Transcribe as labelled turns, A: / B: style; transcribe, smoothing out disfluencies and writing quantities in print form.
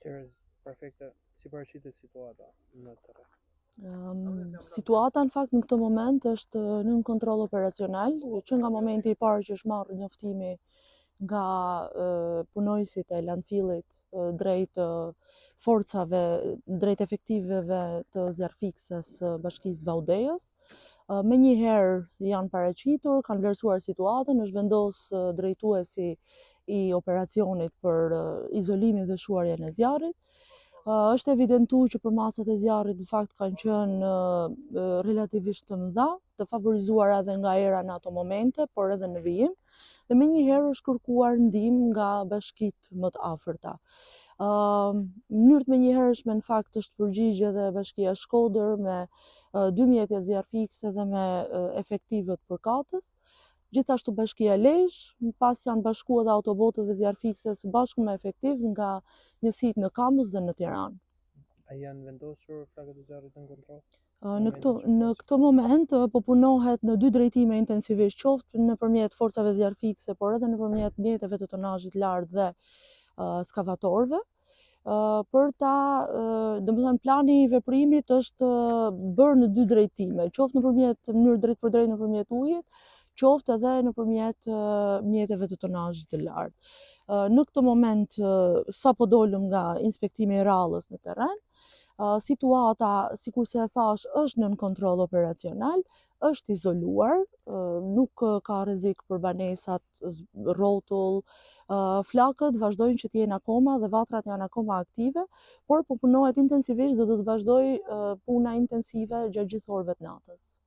A: Perfekte, si paraqitet situata në terren?
B: Situata në fakt në këtë moment është nën kontroll operacional, që nga momenti i parë që është marrë njoftimi nga punojësit e landfillit drejt forcave, drejt efektiveve të zjarrfikses së Bashkisë Vaudejës. Menjëherë janë paraqitur, kanë vlerësuar situatën, është vendosur drejtuesi i operacionit për izolimin dhe shuarjen e zjarrit. Është evidentuar që përmasat e zjarrit në fakt kanë qenë relativisht të mëdha, të favorizuara edhe nga era në ato momente, por edhe në vijim, dhe menjëherë është kërkuar ndihmë nga bashkitë më të afërta. Mënyrë të menjëhershme në fakt është përgjigje edhe Bashkia Shkodër me 2 mjete zjarrfikse dhe me efektivët përkatës. Gjithashtu Bashkia Lezhë, pas janë bashkuar edhe autobotët dhe zjarrfikse së bashku me efektiv nga njësitë në Kamës dhe në Tiranë.
A: A janë vendosur flakët e zjarrit në kontroll?
B: Në këtë moment po punohet në 2 drejtime intensivisht, qoftë nëpërmjet forcave zjarrfikse, por edhe nëpërmjet mjeteve të tonazhit lart dhe skavatorëve. Për ta, domethënë plani i veprimit është bërë në 2 drejtime, qoftë nëpërmjet mënyrë drejt për drejt nëpërmjet ujit, qoftë edhe nëpërmjet mjeteve të tonazhit të lartë. Në këtë moment, sapo dolëm nga inspektimi i rallës në terren, situata, sikur se e thash, është nën kontroll operacional, është izoluar, nuk ka rrezik për banesat, rrotull, flakët vazhdojnë që të jenë akoma dhe vatrat janë akoma aktive, por po punohet intensivisht dhe do të vazhdojë puna intensive gjatë gjithë orëve të natës.